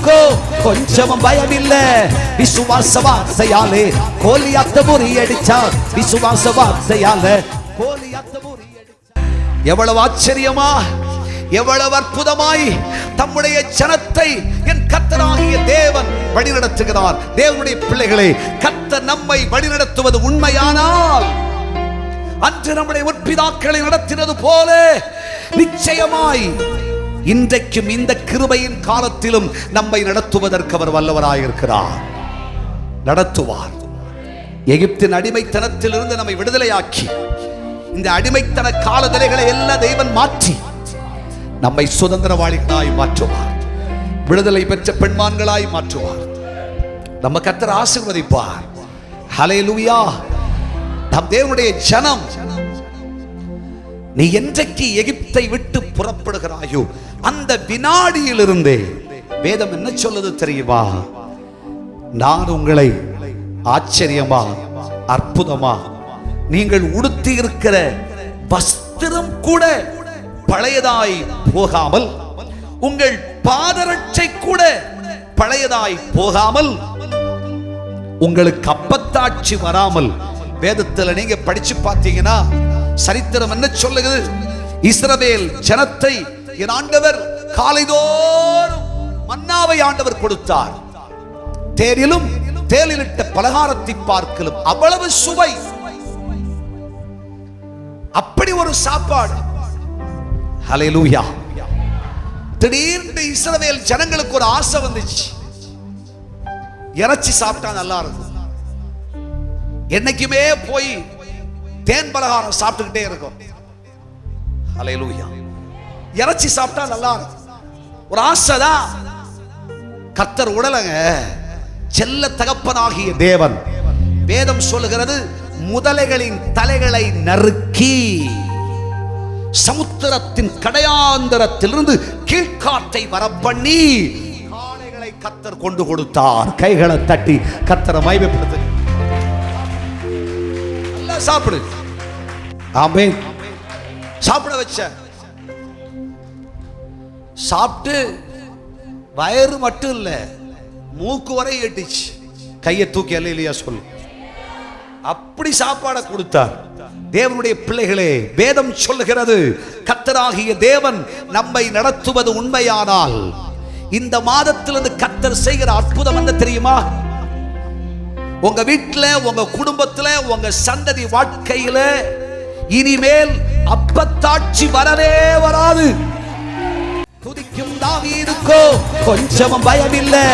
இருக்கோ கொஞ்சமும் பயமில்லை. விசுவாச வார்த்தையாலே கோலியாத்த முறியடிச்சார். விசுவாச வார்த்தையாலே கோலியாத்த முறியடிச்சார். எவ்வளவு ஆச்சரியமா, எவ்வளவு அற்புதமாய் தம்முடைய ஜனத்தை என் கர்த்தராகிய தேவன் வழிநடத்துகிறார். தேவனுடைய பிள்ளைகளே, கர்த்தர் நம்மை வழிநடத்துவது உண்மையானால் அன்று நம்முடைய முற்பிதாக்களை நடத்தினது போல நிச்சயமாய் இன்றைக்கும் இந்த கிருபையின் காலத்திலும் நம்மை நடத்துவதற்கு அவர் வல்லவராயிருக்கிறார். நடத்துவார். எகிப்தின் அடிமைத்தனத்திலிருந்து நம்மை விடுதலையாக்கி இந்த அடிமைத்தன காலநிலைகளை எல்லாம் தேவன் மாற்றி நம்மை சுதந்திரவாளிகளாய் மாற்றுவார். விடுதலை பெற்ற பெண்மான்களாய் மாற்றுவார். நம்ம கர்த்தர் ஆசீர்வதிப்பார். ஹல்லேலூயா. நம் தேவனுடைய ஜனம், நீ என்றைக்கு எகிப்தை விட்டு புறப்படுகிறாயோ அந்த வினாடியிலிருந்தே வேதம் என்ன சொல்லுது தெரியுமா? நான் உங்களை ஆச்சரியமா, அற்புதமா, நீங்கள் உடுத்தி இருக்கிற வஸ்திரம் கூட பழையதாய் போகாமல், உங்கள் பாதரட்சை கூட பழையதாய் போகாமல், உங்களுக்கு அப்பத்தாட்சி வராமல். வேதத்தில் நீங்க படிச்சு பார்த்தீங்கன்னா சரித்திரம் என்ன சொல்லுகிறது? இஸ்ரவேல் ஜனத்தை என் ஆண்டவர் காலைதோறும் மன்னாவை ஆண்டவர் கொடுத்தார். தேரிலும் தேலிலிட்ட பலகாரத்தை பார்க்கலும் அவ்வளவு சுவை. அப்படி ஒரு சாப்பாடு. ஹல்லேலூயா. திடீர்னு இஸ்ரவேல் ஜனங்களுக்கு ஒரு ஆசை வந்துச்சு. இறைச்சி சாப்பிட்டா நல்லா இருக்கும். என்னைக்குமே போய் தேன் பலகாரம் சாப்பிட்டுக்கிட்டே இருக்கும். ஹல்லேலூயா. இறைச்சி சாப்பிட்டா நல்லா இருக்கும். ஒரு ஆசைதான். கர்த்தர் உடலங்க செல்ல தகப்பனாகிய தேவன். வேதம் சொல்லுகிறது, முதலைகளின் தலைகளை நறுக்கி சமுத்திரத்தின் கடையாந்தரத்திலிருந்து கீழ்காற்றை வரப்பண்ணி காளைகளை கர்த்தர் கொண்டு கொடுத்தார். கைகளை தட்டி கர்த்தரை மகிமைப்படுத்து. சாப்பிடு. ஆமென். சாப்பிட வச்ச. சாப்பிட்டு வயிறு மட்டும் இல்ல, மூக்கு வரை ஏட்டிச்சு. கையை தூக்கி அல்லேலூயா சொல்லு. அப்படி சாப்பாட கொடுத்தார். தேவனுடைய பிள்ளைகளே, வேதம் சொல்லுகிறது, கர்த்தராகிய தேவன் நம்மை நடத்துவது உண்மையானால் இந்த மாதத்திலிருந்து கர்த்தர் செய்கிற அற்புதம் என்ன தெரியுமா? உங்க வீட்டில், உங்க குடும்பத்தில், உங்க சந்ததி வாழ்க்கையில இனிமேல் அப்பத்தாட்சி வரவே வராது. துதிக்கும் தாவீதுக்கோ கொஞ்சமும் பயமில்லை.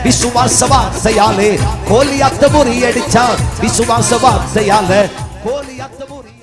விசுவாச வார்த்தையாலே கோலியாத்த முறியடிச்சார். விசுவாச வார்த்தையாலே கோலியாத்த முறி